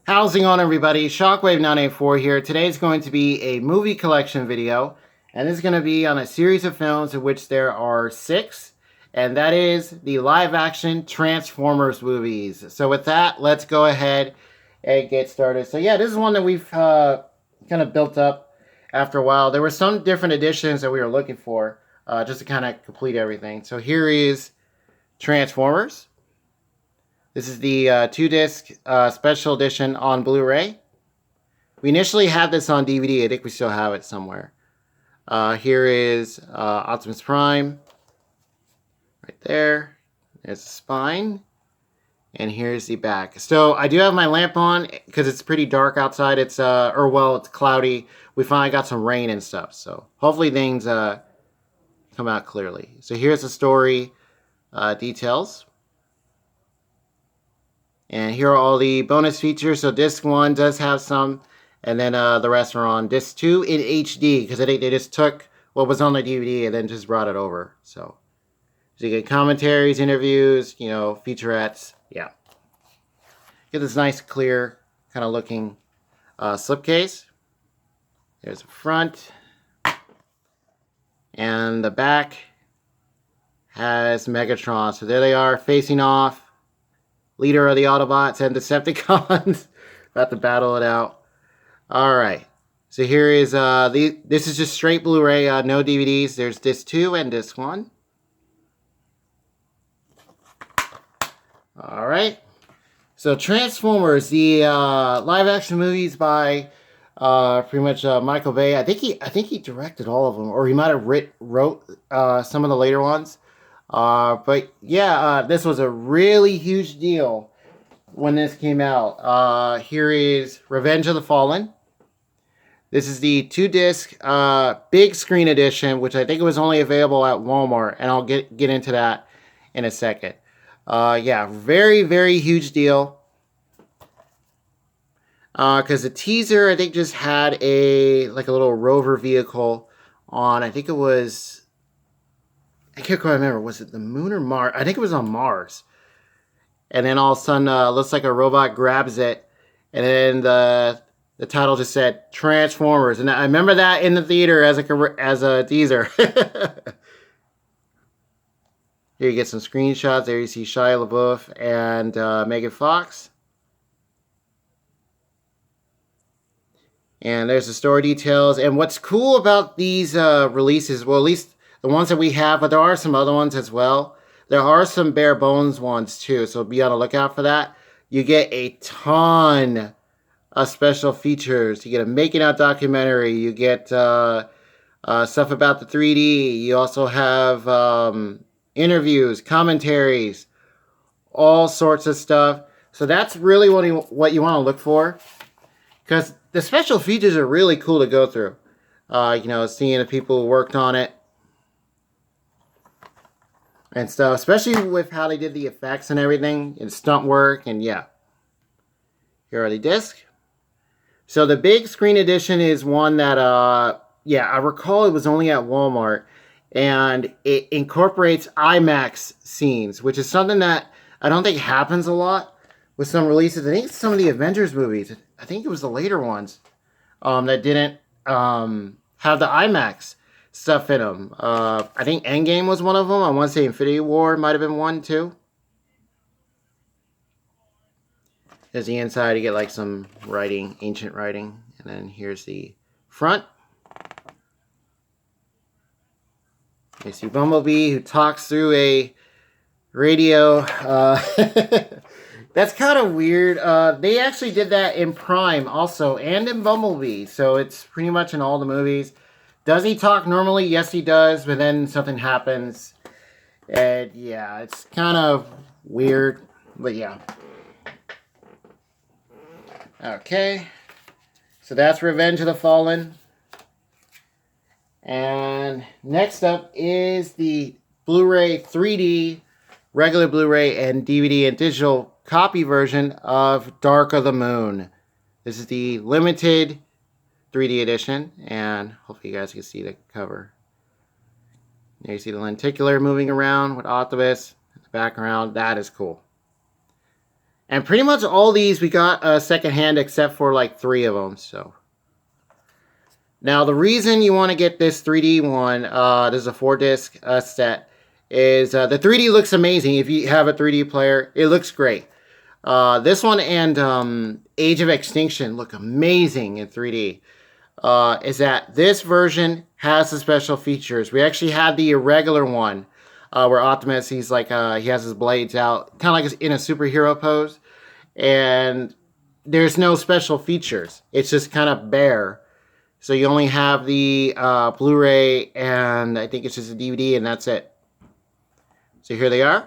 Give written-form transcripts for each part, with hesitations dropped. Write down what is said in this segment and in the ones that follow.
How's it going, everybody? Shockwave984 here. Today's going to be a movie collection video, and this is going to be on a series of films of which there are 6, and that is the live-action Transformers movies. So with that, let's go ahead and get started. So yeah, this is one that we've kind of built up after a while. There were some different editions that we were looking for just to kind of complete everything. So here is Transformers. This is the 2-disc special edition on Blu-ray. We initially had this on DVD. I think we still have it somewhere. Here is Optimus Prime. Right there. There's the spine. And here's the back. So I do have my lamp on because it's pretty dark outside. It's it's cloudy. We finally got some rain and stuff. So hopefully things come out clearly. So here's the story details. And here are all the bonus features. So disc 1 does have some, and then the rest are on disc 2 in HD, because I think they just took what was on the DVD and then just brought it over. So you get commentaries, interviews, featurettes. Yeah. Get this nice, clear, kind of looking slipcase. There's the front. And the back has Megatron. So there they are, facing off. Leader of the Autobots and Decepticons. About to battle it out. Alright. So here is, this is just straight Blu-ray, no DVDs. There's disc 2 and disc 1. Alright. So Transformers, the live-action movies by pretty much Michael Bay. I think he directed all of them, or he might have wrote some of the later ones. But yeah, this was a really huge deal when this came out. Here is Revenge of the Fallen. This is the 2-disc big screen edition, which I think it was only available at Walmart, and I'll get into that in a second. Yeah, very, very huge deal. Because the teaser, I think, just had a little rover vehicle on. I think it was... I can't quite remember. Was it the moon or Mars? I think it was on Mars. And then all of a sudden, looks like a robot grabs it. And then the title just said Transformers. And I remember that in the theater as a teaser. Here you get some screenshots. There you see Shia LaBeouf and Megan Fox. And there's the story details. And what's cool about these releases, well, at least the ones that we have, but there are some other ones as well. There are some bare bones ones too, so be on the lookout for that. You get a ton of special features. You get a making out documentary. You get stuff about the 3D. You also have interviews, commentaries, all sorts of stuff. So that's really what you want to look for, because the special features are really cool to go through. Seeing the people who worked on it and stuff, especially with how they did the effects and everything, and stunt work, and yeah. Here are the discs. So the big screen edition is one that, I recall it was only at Walmart, and it incorporates IMAX scenes, which is something that I don't think happens a lot with some releases. I think some of the Avengers movies, I think it was the later ones, that didn't have the IMAX stuff in them. I think Endgame was one of them. I want to say Infinity War might have been one too. There's the inside. You get some writing, ancient writing. And then here's the front. You see Bumblebee, who talks through a radio. That's kind of weird. They actually did that in Prime also, and in Bumblebee. So it's pretty much in all the movies. Does he talk normally? Yes, he does, but then something happens. And yeah, it's kind of weird, but yeah. Okay, so that's Revenge of the Fallen. And next up is the Blu-ray 3D, regular Blu-ray, and DVD and digital copy version of Dark of the Moon. This is the limited 3D edition, and hopefully you guys can see the cover. There you see the lenticular moving around with Optimus in the background. That is cool. And pretty much all these we got secondhand except for like 3 of them. So now the reason you want to get this 3D one, this is a 4-disc set, is the 3D looks amazing. If you have a 3D player, it looks great. This one and Age of Extinction look amazing in 3D. Is that this version has the special features. We actually had the irregular one where Optimus, he's like, he has his blades out, kind of like in a superhero pose. And there's no special features. It's just kind of bare. So you only have the Blu-ray and I think it's just a DVD and that's it. So here they are.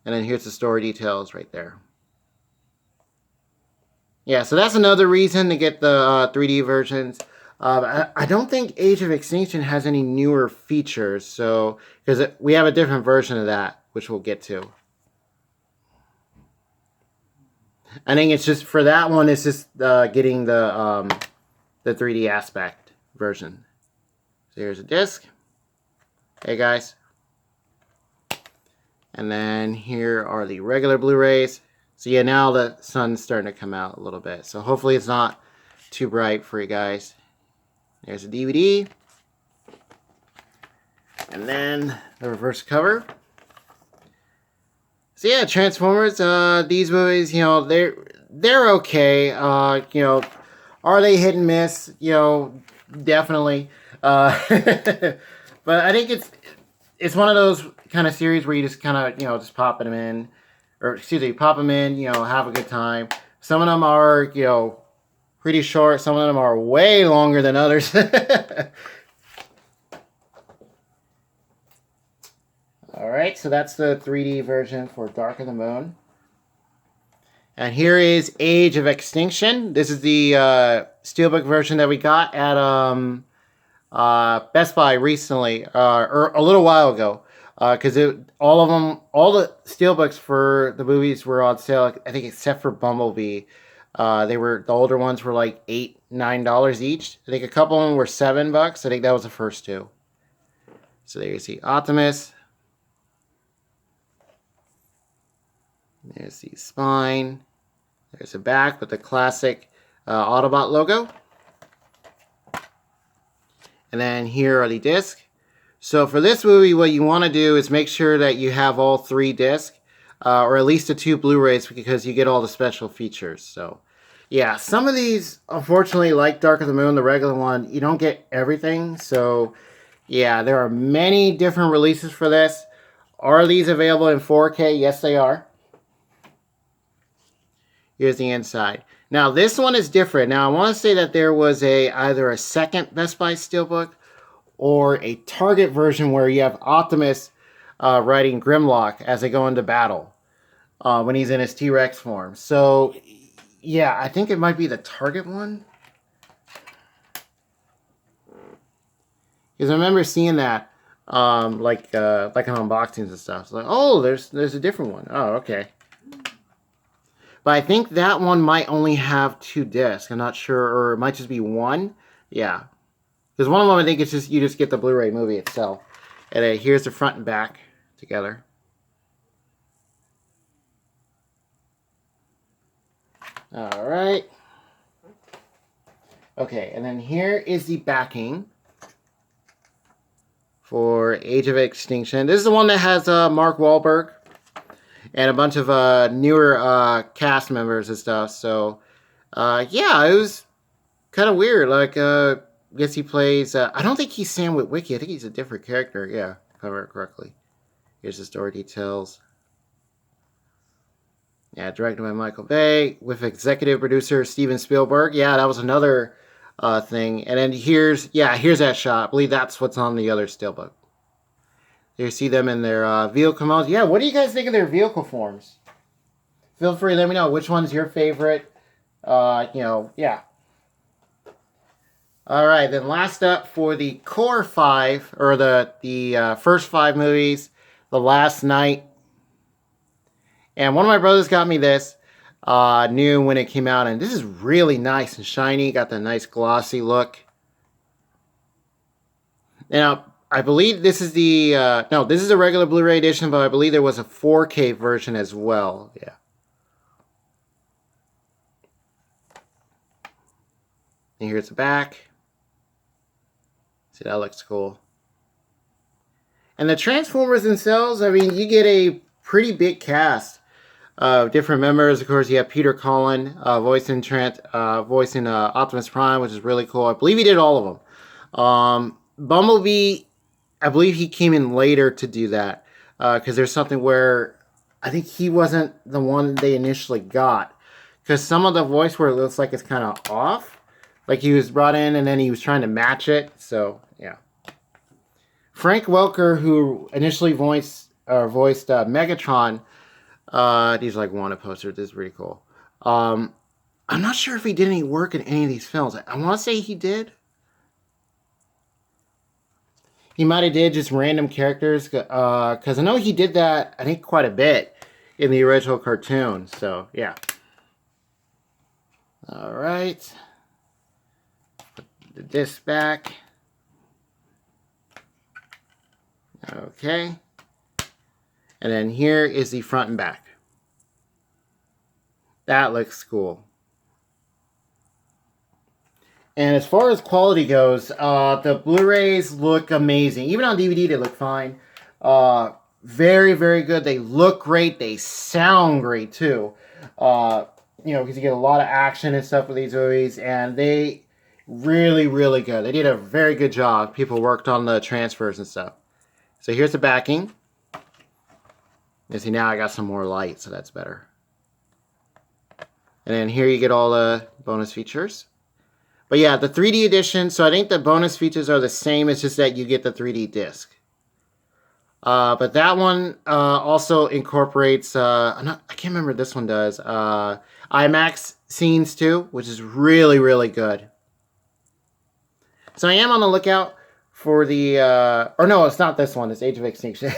And then here's the story details right there. Yeah, so that's another reason to get the 3D versions. I don't think Age of Extinction has any newer features, so because we have a different version of that, which we'll get to. I think it's just for that one. It's just getting the 3D aspect version. So here's a disc. Hey guys. And then here are the regular Blu-rays. So yeah, now the sun's starting to come out a little bit. So hopefully it's not too bright for you guys. There's a DVD. And then the reverse cover. So yeah, Transformers, these movies, you know, they're okay. You know, are they hit and miss? You know, definitely. But I think it's one of those kind of series where you just kind of, you know, just pop them in. Or, excuse me, pop them in, you know, have a good time. Some of them are, you know, pretty short. Some of them are way longer than others. Alright, so that's the 3D version for Dark of the Moon. And here is Age of Extinction. This is the Steelbook version that we got at Best Buy recently, or a little while ago. Because all the Steelbooks for the movies were on sale, I think except for Bumblebee. The older ones were like $8, $9 each. I think a couple of them were $7. I think that was the first 2. So there you see Optimus. There's the spine. There's the back with the classic Autobot logo. And then here are the discs. So for this movie, what you want to do is make sure that you have all 3 discs, or at least the 2 Blu-rays, because you get all the special features. So yeah, some of these, unfortunately, like Dark of the Moon, the regular one, you don't get everything. So yeah, there are many different releases for this. Are these available in 4K? Yes, they are. Here's the inside. Now, this one is different. Now, I want to say that there was either a second Best Buy Steelbook or a Target version where you have Optimus riding Grimlock as they go into battle when he's in his T-Rex form. So, yeah, I think it might be the Target one. Because I remember seeing that, like on unboxings and stuff. It's like, oh, there's a different one. Oh, okay. But I think that one might only have 2 discs. I'm not sure, or it might just be 1. Yeah. Because one of them, I think it's just, you just get the Blu-ray movie itself. And here's the front and back together. Alright. Okay, and then here is the backing for Age of Extinction. This is the one that has Mark Wahlberg and a bunch of newer cast members and stuff. So, yeah, it was kind of weird. Like, I guess he plays... I don't think he's Sam Witwicky. I think he's a different character. Yeah, if I remember correctly. Here's the story details. Yeah, directed by Michael Bay with executive producer Steven Spielberg. Yeah, that was another thing. And then here's that shot. I believe that's what's on the other steelbook. You see them in their vehicle modes. Yeah, what do you guys think of their vehicle forms? Feel free to let me know which one's your favorite. You know, yeah. Alright, then last up for the core 5, or the first 5 movies, The Last Night. And one of my brothers got me this, new when it came out, and this is really nice and shiny, got the nice glossy look. Now, I believe this is the, no, this is a regular Blu-ray edition, but I believe there was a 4K version as well. Yeah. And here's the back. See, that looks cool. And the Transformers themselves, I mean, you get a pretty big cast of different members. Of course, you have Peter Cullen voicing Optimus Prime, which is really cool. I believe he did all of them. Bumblebee, I believe he came in later to do that because there's something where I think he wasn't the one they initially got because some of the voice where it looks like it's kind of off. Like he was brought in and then he was trying to match it. So, yeah. Frank Welker, who initially voiced Megatron, these are like wanted posters. This is pretty cool. I'm not sure if he did any work in any of these films. I want to say he did. He might have did just random characters, because I know he did that, I think, quite a bit in the original cartoon. So, yeah. All right. Put the disc back. Okay. And then here is the front and back. That looks cool. And as far as quality goes, the Blu-rays look amazing. Even on DVD, they look fine. Very, very good. They look great. They sound great, too. You know, because you get a lot of action and stuff with these movies. And they really, really good. They did a very good job. People worked on the transfers and stuff. So here's the backing. You see, now I got some more light, so that's better. And then here you get all the bonus features. But yeah, the 3D edition, so I think the bonus features are the same, it's just that you get the 3D disc. But that one also incorporates, I can't remember this one does, IMAX scenes too, which is really, really good. So I am on the lookout for the, or no, it's not this one, it's Age of Extinction.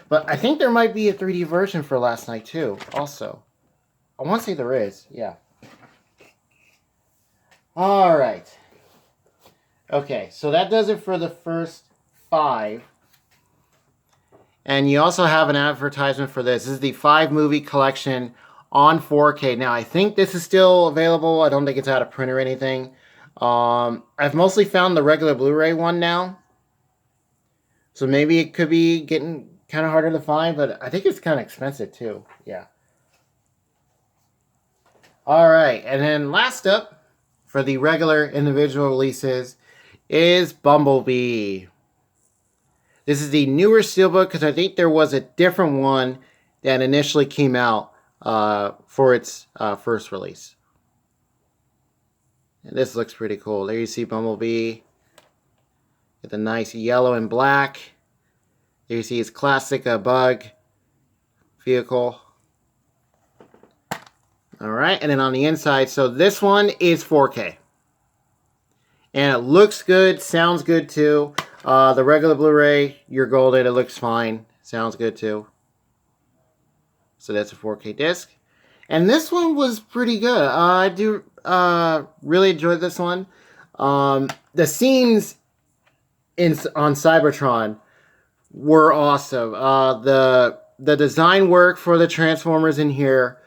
But I think there might be a 3D version for Last Night too, also. I want to say there is, yeah. Alright. Okay, so that does it for the first 5. And you also have an advertisement for this. This is the 5-movie collection on 4K. Now, I think this is still available. I don't think it's out of print or anything. I've mostly found the regular Blu-ray one now. So maybe it could be getting kind of harder to find, but I think it's kind of expensive too. Yeah. Alright, and then last up, for the regular individual releases, is Bumblebee. This is the newer steelbook because I think there was a different one that initially came out for its first release. And this looks pretty cool. There you see Bumblebee with a nice yellow and black. There you see his classic bug vehicle. Alright, and then on the inside, so this one is 4K. And it looks good, sounds good too. The regular Blu-ray, you're golden, it looks fine. Sounds good too. So that's a 4K disc. And this one was pretty good. I do really enjoyed this one. The scenes on Cybertron were awesome. The design work for the Transformers in here,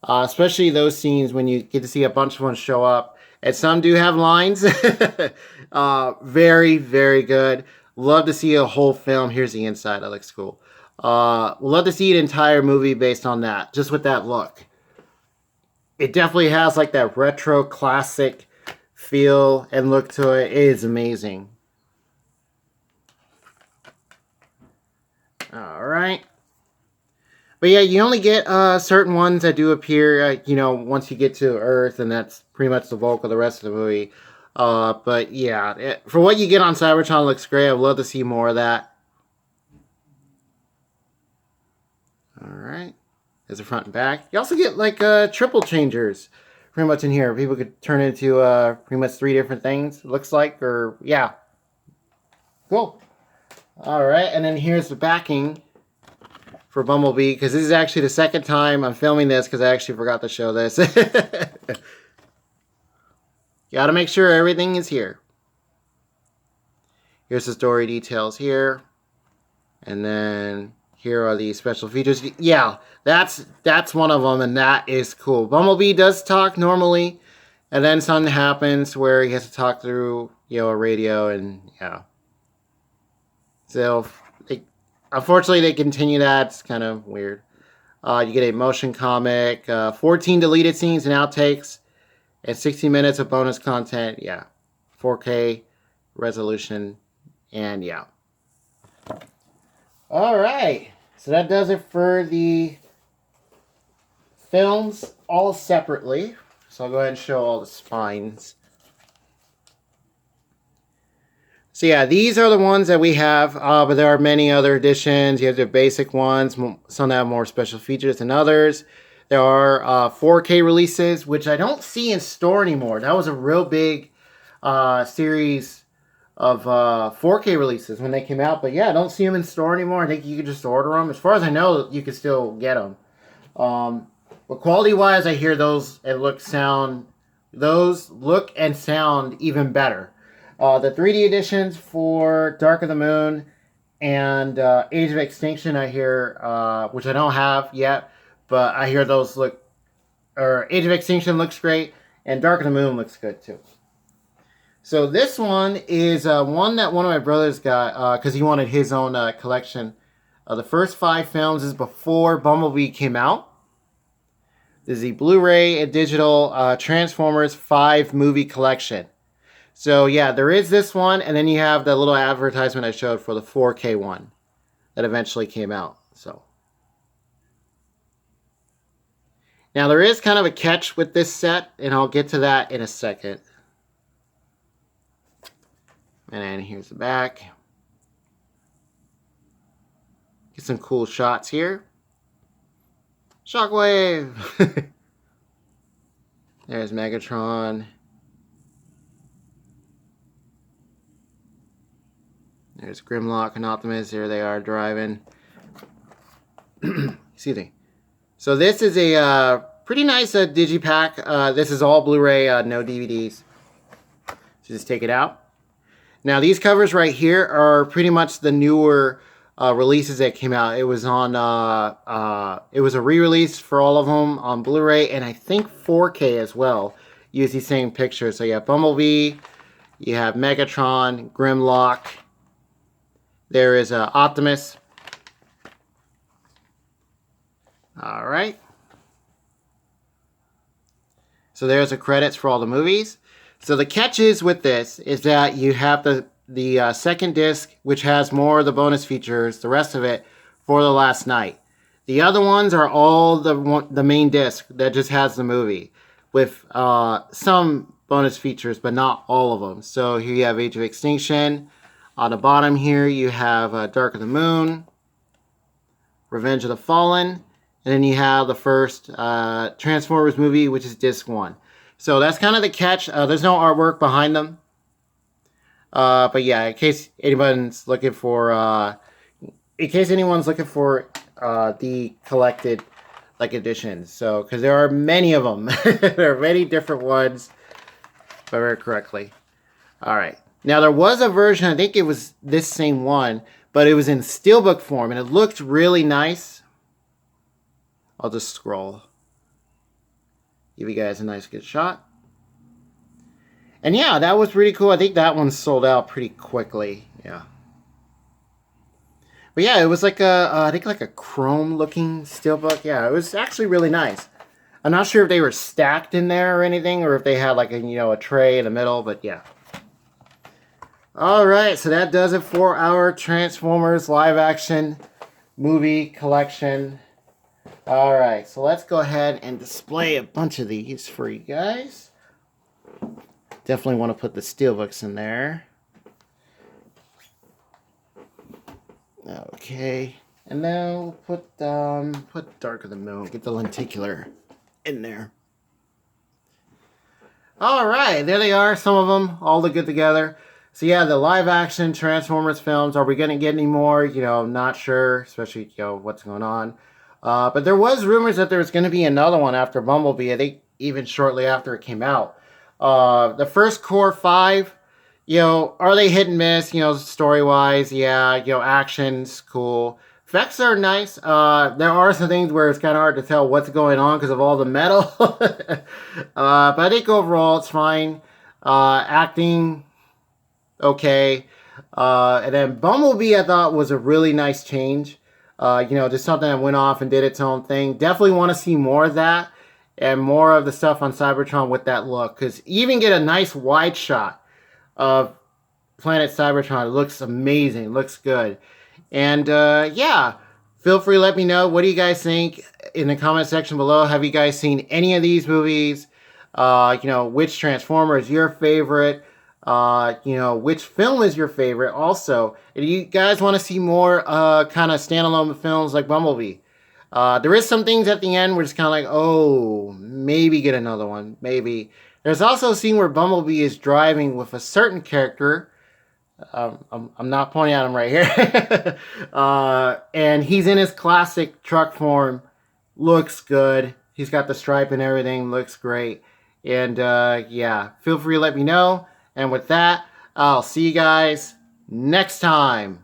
especially those scenes when you get to see a bunch of them show up. And some do have lines. Very, very good. Love to see a whole film. Here's the inside. That looks cool. Love to see an entire movie based on that. Just with that look. It definitely has like that retro classic feel and look to it. It is amazing. Alright. But yeah, you only get certain ones that do appear, you know, once you get to Earth, and that's pretty much the bulk of the rest of the movie. But yeah, for what you get on Cybertron, it looks great. I'd love to see more of that. Alright. There's the front and back. You also get like triple changers pretty much in here. People could turn into pretty much 3 different things, it looks like, or yeah. Cool. Alright, and then here's the backing for Bumblebee, because this is actually the second time I'm filming this because I actually forgot to show this. Gotta make sure everything is here. Here's the story details here. And then here are the special features. Yeah, that's one of them, and that is cool. Bumblebee does talk normally, and then something happens where he has to talk through, a radio, and yeah. So, unfortunately, they continue that. It's kind of weird. You get a motion comic, 14 deleted scenes and outtakes, and 60 minutes of bonus content. Yeah, 4K resolution, and yeah. All right, so that does it for the films all separately. So I'll go ahead and show all the spines. So yeah, these are the ones that we have, but there are many other editions. You have the basic ones, some that have more special features than others. There are 4K releases, which I don't see in store anymore. That was a real big series of 4K releases when they came out. But yeah, I don't see them in store anymore. I think you can just order them. As far as I know, you can still get them. But quality-wise, I hear those look and sound even better. The 3D editions for Dark of the Moon and Age of Extinction, I hear, which I don't have yet, but I hear those Age of Extinction looks great, and Dark of the Moon looks good too. So this one is one that one of my brothers got because he wanted his own collection. The first 5 films is before Bumblebee came out. This is the Blu-ray and digital Transformers 5 movie collection. So yeah, there is this one, and then you have the little advertisement I showed for the 4K one that eventually came out. So now there is kind of a catch with this set, and I'll get to that in a second. And then here's the back. Get some cool shots here. Shockwave! There's Megatron. There's Grimlock and Optimus. There they are driving. Excuse me. So this is a pretty nice digipack. This is all Blu-ray, no DVDs. So just take it out. Now these covers right here are pretty much the newer releases that came out. It was on it was a re-release for all of them on Blu-ray, and I think 4K as well. Use these same pictures. So you have Bumblebee, you have Megatron, Grimlock. There is Optimus. All right. So there's the credits for all the movies. So the catches with this is that you have the second disc, which has more of the bonus features, the rest of it, for the last night. The other ones are all the main disc that just has the movie, with some bonus features, but not all of them. So here you have Age of Extinction. On the bottom here, you have Dark of the Moon, Revenge of the Fallen, and then you have the first Transformers movie, which is disc 1. So that's kind of the catch. There's no artwork behind them. But yeah, in case anyone's looking for, the collected editions. So, because there are many of them. There are many different ones, if I remember correctly. All right. Now there was a version, I think it was this same one, but it was in steelbook form, and it looked really nice. I'll just scroll. Give you guys a nice good shot. And yeah, that was pretty cool. I think that one sold out pretty quickly. Yeah. But yeah, it was like I think like a chrome looking steelbook. Yeah, it was actually really nice. I'm not sure if they were stacked in there or anything, or if they had like a tray in the middle, but yeah. All right, so that does it for our Transformers live action movie collection. All right, so let's go ahead and display a bunch of these for you guys. Definitely want to put the steelbooks in there. Okay, and now put Dark of the Moon. Get the lenticular in there. All right, there they are. Some of them all look good together. So yeah, the live action Transformers films. Are we going to get any more? Not sure, especially what's going on. But there was rumors that there was going to be another one after Bumblebee. I think even shortly after it came out. The first core 5 Are they hit and miss? Story wise, yeah. Action's cool. Effects are nice. There are some things where it's kind of hard to tell what's going on because of all the metal. But I think overall it's fine. Acting, okay. And then Bumblebee, I thought was a really nice change. Just something that went off and did its own thing. Definitely want to see more of that and more of the stuff on Cybertron with that look. Because you even get a nice wide shot of Planet Cybertron. It looks amazing. It looks good. And yeah, feel free to let me know. What do you guys think in the comment section below? Have you guys seen any of these movies? Which Transformer is your favorite? Which film is your favorite? Also, if you guys want to see more kind of standalone films like Bumblebee, there is some things at the end where it's kind of like, oh, maybe get another one. Maybe. There's also a scene where Bumblebee is driving with a certain character. I'm not pointing at him right here. And he's in his classic truck form. Looks good. He's got the stripe and everything. Looks great. And yeah, feel free to let me know. And with that, I'll see you guys next time.